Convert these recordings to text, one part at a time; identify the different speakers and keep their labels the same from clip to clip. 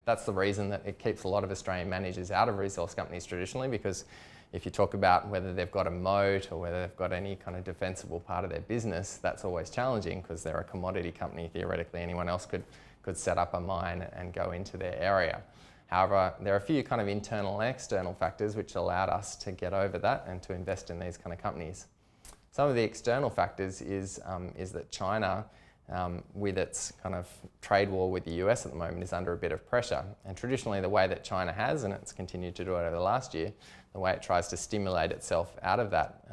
Speaker 1: That's the reason that it keeps a lot of Australian managers out of resource companies traditionally, because if you talk about whether they've got a moat or whether they've got any kind of defensible part of their business, that's always challenging because they're a commodity company. Theoretically, anyone else could set up a mine and go into their area. However, there are a few kind of internal and external factors which allowed us to get over that and to invest in these kind of companies. Some of the external factors is that China, with its kind of trade war with the US at the moment, is under a bit of pressure. And traditionally the way that China has, and it's continued to do it over the last year, the way it tries to stimulate itself out of that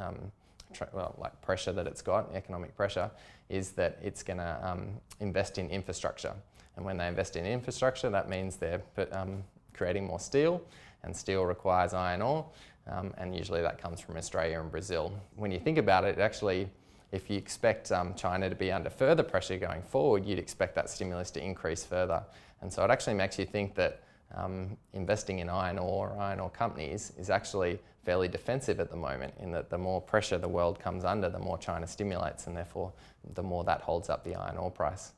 Speaker 1: pressure that it's got, economic pressure, is that it's going to invest in infrastructure. And when they invest in infrastructure, that means they're creating more steel, and steel requires iron ore, and usually that comes from Australia and Brazil. When you think about it, actually, if you expect China to be under further pressure going forward, you'd expect that stimulus to increase further. And so it actually makes you think that investing in iron ore companies is actually fairly defensive at the moment, in that the more pressure the world comes under, the more China stimulates, and therefore the more that holds up the iron ore price.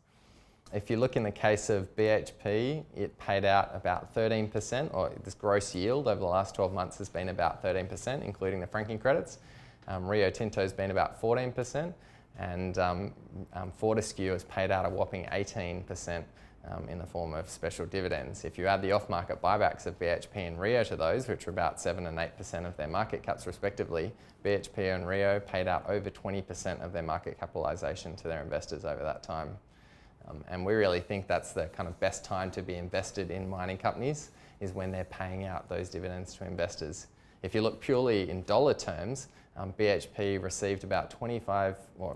Speaker 1: If you look in the case of BHP, it paid out about 13%, or this gross yield over the last 12 months has been about 13%, including the franking credits. Rio Tinto's been about 14%, and Fortescue has paid out a whopping 18% in the form of special dividends. If you add the off-market buybacks of BHP and Rio to those, which are about 7 and 8% of their market caps respectively, BHP and Rio paid out over 20% of their market capitalisation to their investors over that time. And we really think that's the kind of best time to be invested in mining companies, is when they're paying out those dividends to investors. If you look purely in dollar terms, BHP received about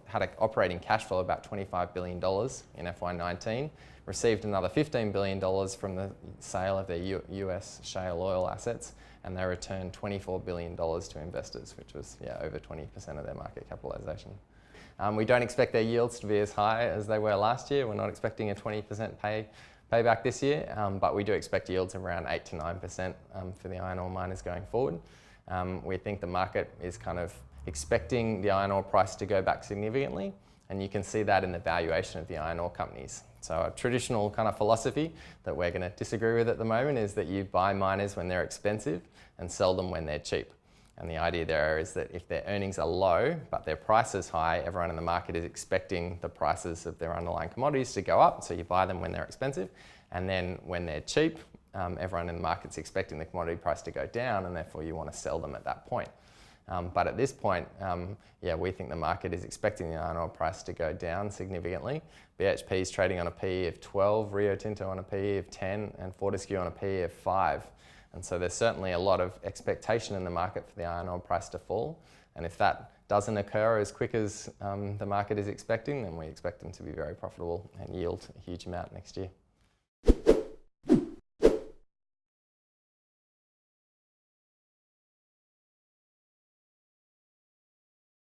Speaker 1: had an operating cash flow of about $25 billion in FY19, received another $15 billion from the sale of their US shale oil assets, and they returned $24 billion to investors, which was over 20% of their market capitalisation. We don't expect their yields to be as high as they were last year. We're not expecting a 20% payback this year, but we do expect yields around 8 to 9% for the iron ore miners going forward. We think the market is kind of expecting the iron ore price to go back significantly, and you can see that in the valuation of the iron ore companies. So a traditional kind of philosophy that we're going to disagree with at the moment is that you buy miners when they're expensive and sell them when they're cheap. And the idea there is that if their earnings are low but their price is high, everyone in the market is expecting the prices of their underlying commodities to go up, so you buy them when they're expensive. And then when they're cheap, everyone in the market's expecting the commodity price to go down, and therefore you want to sell them at that point. But at this point, we think the market is expecting the iron ore price to go down significantly. BHP is trading on a PE of 12, Rio Tinto on a PE of 10, and Fortescue on a PE of 5. And so there's certainly a lot of expectation in the market for the iron ore price to fall. And if that doesn't occur as quick as the market is expecting, then we expect them to be very profitable and yield a huge amount next year.